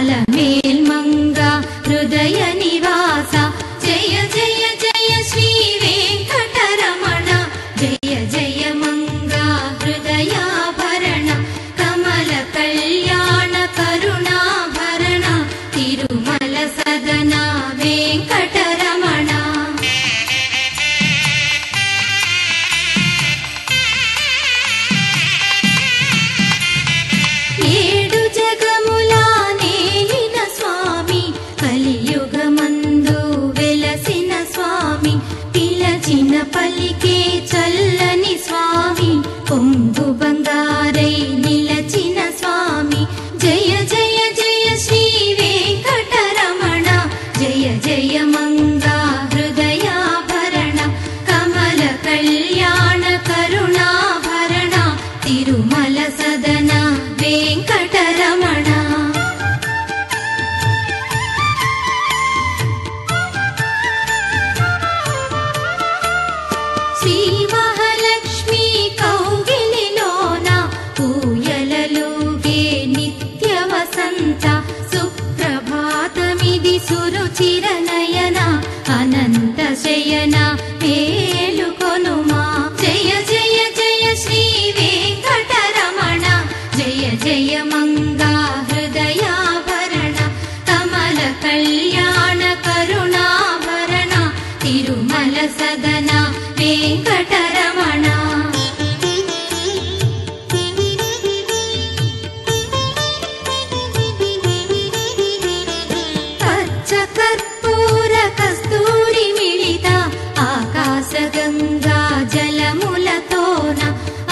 अलमेल्मंगा हृदय निवास जय जय जय श्री वेंकटरमण जय जय मंगा हृदयाभरण कमल कल्याण करुणाभरण तिरुमल सदन वेंकटरमण पलिके चल्लनि स्वामी पोंगु बंगारै निलचिन स्वामी जय जय जय श्री वेंकटरमण जय जय मंगा हृदयाभरण कमल कल्याण करुणाभरण तिरुमल सदन वेंकटरमण सुरुचिरनयन अनंत शयन मेलुकोनुमा जय जय जय श्री वेंकटरमण जय जय मंगा हृदयाभरण कमल कल्याण करुणाभरण तिरुमल सदन वेंकटरमण कर्पूर कस्तूरी मिलित आकाश गंगा जलमुलतोन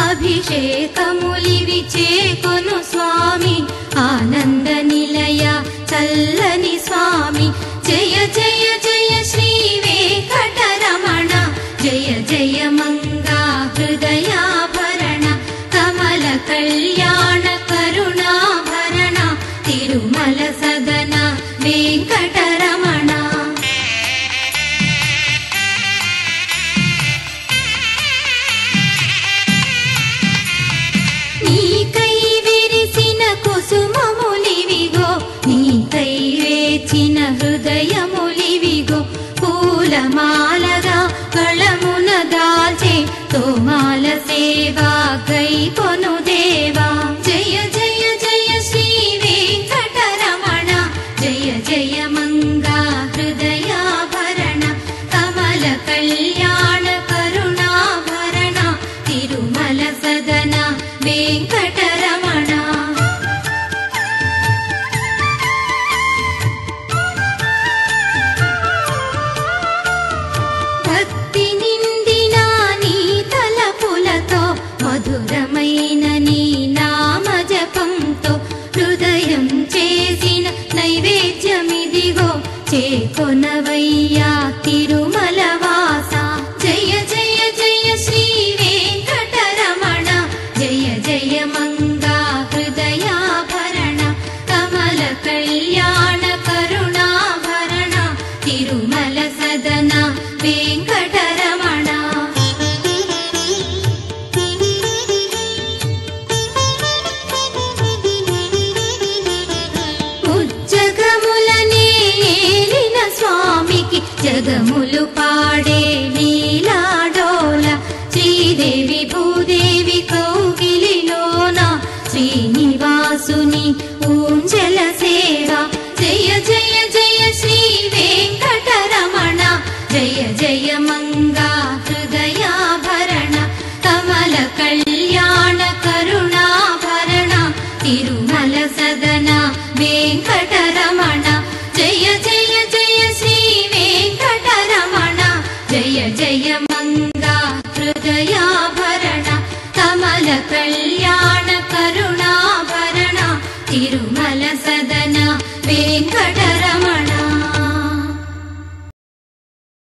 अभिषेकमुलिविचेकोनु स्वामी आनंद निलय चल्लनि स्वामी जय जय जय श्री वेंकटरमण जय जय मंगा हृदयाभरण कमल कल्याण करुणाभरण तिरुमल सदन वेंकटरमण नीकै विरिसिन कुसुममुलिविगो नीकै वेचिन हृदयमुलिविगो पूलमालगा कळमुन दाल्चे तोमाल सेवा गैकोनु देवा जय जय जय श्री वेंकटरमण जय जय मंगा हृदयाभरण कमल कल्याण करुणाभरण तिरुमल सदन वेंकटरमण भक्ति निंदिन नी तलपुलतो मधुरमैन नी नाम जपंतो हृदयं चेसिन नैवेद्यमिदिगो चेकोनवय्या तिरुमल वासा जय जय जय श्री वेंकटरमण जय जय मंगा हृदयाभरण कमल कल्याण करुणाभरण तिरुमल सदन वेंकटरमण जगमुलु पाडे लीलाडोल श्रीदेवी भूदेवी कौगिलिलोन श्रीनिवासुनि ऊंजल सेवा जय जय जय श्री वेंकटरमण जय जय मंगा हृदयाभरण कमल कल्याण करुणाभरण तिरुमल सदन वेंकटरमण जय जय जय श्री वेंकटरमण जय जय मंगा हृदयाभरण कमल कल्याण